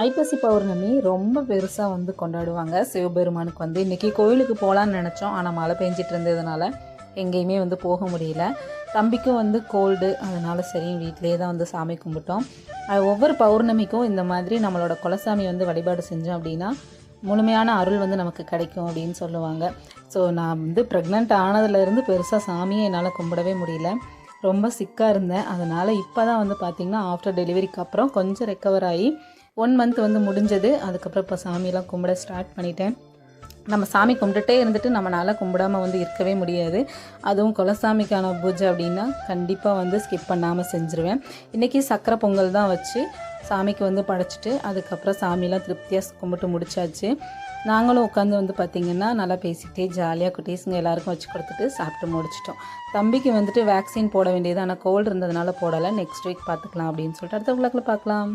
ஐப்பசி பௌர்ணமி ரொம்ப பெருசாக வந்து கொண்டாடுவாங்க. சிவபெருமானுக்கு வந்து இன்றைக்கி கோயிலுக்கு போகலான்னு நினச்சோம். ஆனால் மழை பெஞ்சிட்டு இருந்ததுனால எங்கேயுமே வந்து போக முடியல. தம்பிக்கும் வந்து கோல்டு, அதனால் சரி வீட்டிலே தான் வந்து சாமி கும்பிட்டோம். ஒவ்வொரு பௌர்ணமிக்கும் இந்த மாதிரி நம்மளோட குலசாமி வந்து வழிபாடு செஞ்சோம் அப்படின்னா முழுமையான அருள் வந்து நமக்கு கிடைக்கும் அப்படின்னு சொல்லுவாங்க. ஸோ நான் வந்து ப்ரெக்னென்ட் ஆனதுலேருந்து பெருசாக சாமியை என்னால் கும்பிடவே முடியல. ரொம்ப சிக்காக இருந்தேன். அதனால் இப்போ தான் வந்து பார்த்திங்கன்னா ஆஃப்டர் டெலிவரிக்கு அப்புறம் கொஞ்சம் ரெக்கவர் ஆகி 1 மந்த் வந்து முடிஞ்சது. அதுக்கப்புறம் இப்போ சாமியெல்லாம் கும்பிட ஸ்டார்ட் பண்ணிட்டேன். நம்ம சாமி கும்பிட்டுட்டே இருந்துட்டு நம்மளால் கும்பிடாமல் வந்து இருக்கவே முடியாது. அதுவும் குலசாமிக்கான பூஜை அப்படின்னா கண்டிப்பாக வந்து ஸ்கிப் பண்ணாமல் செஞ்சுருவேன். இன்றைக்கி சக்கரை பொங்கல் தான் வச்சு சாமிக்கு வந்து படைச்சிட்டு அதுக்கப்புறம் சாமியெல்லாம் திருப்தியாக கும்பிட்டு முடிச்சாச்சு. நாங்களும் உட்காந்து வந்து பார்த்திங்கன்னா நல்லா பேசிக்கிட்டே ஜாலியாக குட்டீஸுங்க எல்லாருக்கும் வச்சு கொடுத்துட்டு சாப்பிட்டு முடிச்சிட்டோம். தம்பிக்கு வந்துட்டு வேக்சின் போட வேண்டியது, ஆனால் கோல்டு இருந்ததுனால போடலை. நெக்ஸ்ட் வீக் பார்த்துக்கலாம் அப்படின்னு சொல்லிட்டு அடுத்த விளக்கில் பார்க்கலாம்.